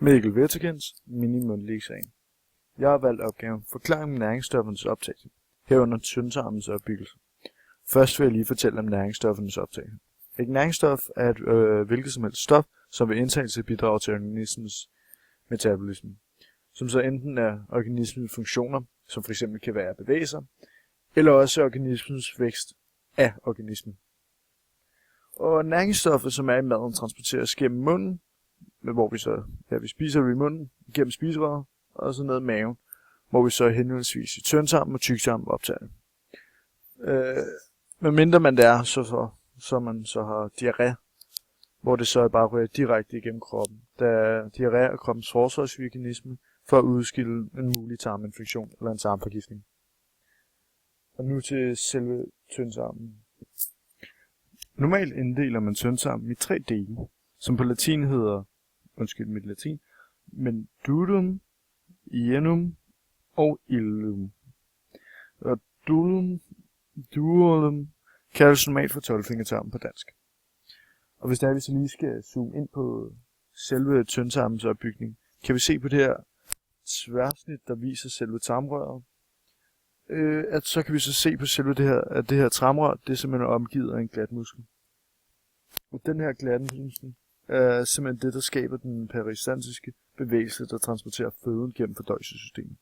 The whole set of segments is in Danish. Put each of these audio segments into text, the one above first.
Mikkel Vetterkens, mini-mundtlig eksamen. Jeg har valgt opgaven Forklaring om næringsstoffernes optagelse, herunder tyndtarmens opbyggelse. Først vil jeg lige fortælle om næringsstoffernes optagelse. Et næringsstof er et hvilket som helst stof, som ved indtagelse bidrager til organismens metabolisme, som så enten er organismens funktioner, som f.eks. kan være at bevæge sig, eller også organismens vækst af organismen. Og næringsstoffet, som er i maden, transporteres gennem munden, hvor vi spiser det i munden, gennem spiserøret, og så ned i maven, hvor vi så henholdsvis i tyndtarmen og tyktarmen optager det. Men mindre man det er, så man så har diarré, hvor det så bare rører direkte igennem kroppen, da diarré er kroppens forsvarsmekanisme for at udskille en mulig tarminfektion eller en tarmforgiftning. Og nu til selve tyndtarmen. Normalt inddeler man tyndtarmen i 3 dele, som på latin hedder, men dudum, ienum og illum. Og duolum kaldes normalt for 12-fingertarmen på dansk. Og hvis vi så lige skal zoome ind på selve tyndtarmens opbygning, kan vi se på det her tværsnit, der viser selve tarmrøret. Så kan vi så se på selve det her tarmrør, det er simpelthen omgivet af en glat muskel. Og den her glatte muskel er simpelthen det, der skaber den peristantiske bevægelse, der transporterer føden gennem fordøjelsessystemet.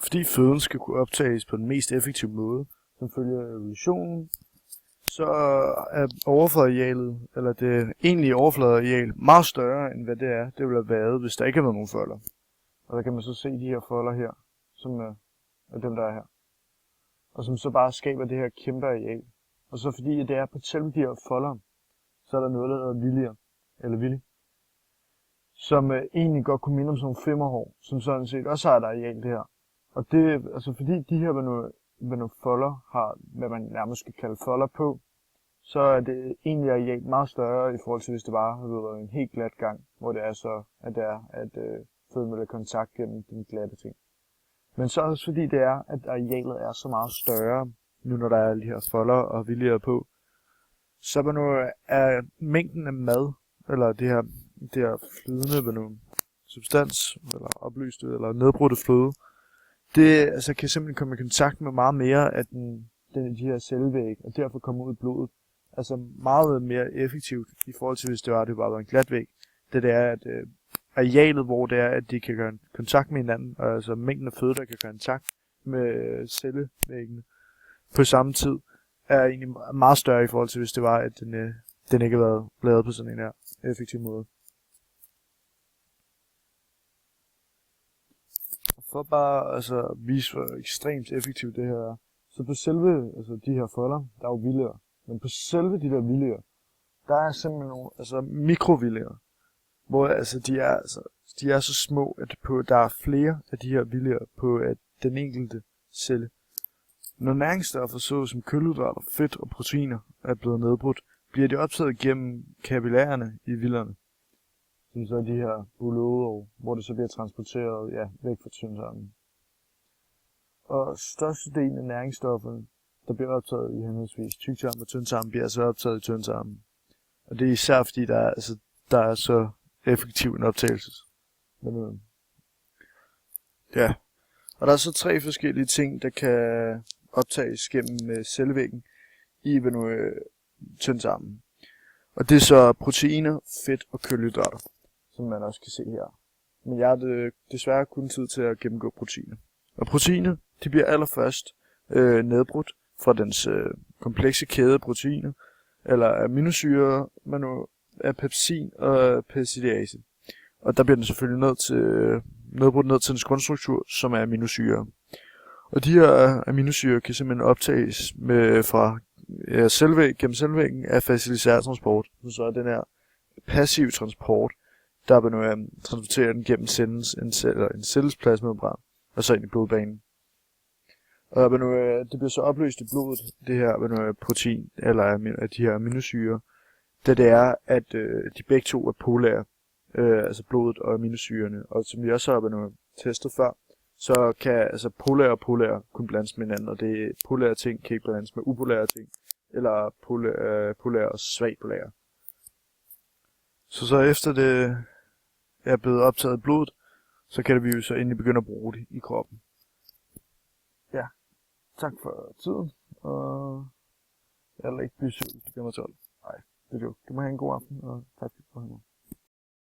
Fordi føden skal kunne optages på den mest effektive måde, som følger evolutionen, så er overfladearealet, eller det egentlige overfladeareal, meget større end hvad det ville have været, hvis der ikke havde været nogen folder. Og der kan man så se de her folder her, som er dem, der er her. Og som så bare skaber det her kæmpe areal. Og så fordi det er på selve de her folder, så er der noget, der hedder villi, som egentlig godt kunne minde om sådan nogle femmerhår, som sådan set også har et areal det her. Og det altså fordi de her med nogle folder har, hvad man nærmest skal kalde folder på, så er det egentlig areal meget større i forhold til, hvis det bare havde været en helt glat gang, hvor det er så, at føden vil have kontakt gennem den glatte ting. Men så også fordi det er, at arealet er så meget større, nu når der er de her folder og viljer på, så er mængden af mad, eller det her flydende substans, eller opløste, eller nedbrudte fløde, det altså, kan simpelthen komme i kontakt med meget mere af de her cellevæg, og derfor komme ud i blodet. Altså meget mere effektivt i forhold til, hvis det bare var en glat væg. Det er, at arealet, hvor det er, at de kan gøre kontakt med hinanden, og altså mængden af føde, der kan gøre kontakt med cellevæggene på samme tid, er egentlig meget større i forhold til, hvis det var, at den ikke har været lavet på sådan en her effektiv måde. For bare at vise, hvor ekstremt effektivt det her er. Så på selve de her folder, der er jo viljer. Men på selve de der viljer, der er simpelthen nogle mikroviljer. Hvor de er så små, at der er flere af de her viljer på at den enkelte celle. Når næringsstoffer såsom kulhydrater, fedt og proteiner er blevet nedbrudt, bliver de optaget gennem kapillærerne i villerne. Som så er de her bulloder, hvor det så bliver transporteret væk fra tyndtarmen. Og størstedelen af næringsstofferne, der bliver optaget i henholdsvis tyktarmen og tyndtarmen, bliver altså optaget i tyndtarmen. Og det er især fordi, der er så effektiv en optagelse. Ja. Og der er så 3 forskellige ting, der kan optages gennem cellevæggen i tyndtarmen. Og det er så proteiner, fedt og kulhydrater, som man også kan se her. Men jeg har desværre kun tid til at gennemgå proteiner. Og proteiner, de bliver allerførst nedbrudt fra dens komplekse kæde af proteiner, eller aminosyrer, af pepsin og peptidase. Og der bliver den selvfølgelig nedbrudt ned til dens grundstruktur, som er aminosyrer. Og de her aminosyrer kan simpelthen optages fra gennem selvvæggen af facilitær transport. Så er den her passiv transport, der transporterer den gennem en celles plasmamembran, og så ind i blodbanen. Og det bliver så opløst i blodet, det her protein, eller af de her aminosyrer, da det er, at de begge to er polære, altså blodet og aminosyrerne. Og som vi også har testet før, så kan polære og polære kun blandes med hinanden, og det polære ting kan ikke blandes med upolære ting, eller polære og svag polære. Så efter er blevet optaget i blodet, så kan vi jo så endelig begynde at bruge det i kroppen. Ja, tak for tiden, og jeg lader ikke blive syg, hvis du gør mig 12. Nej, det er jo. Du må have en god aften, og tak for det.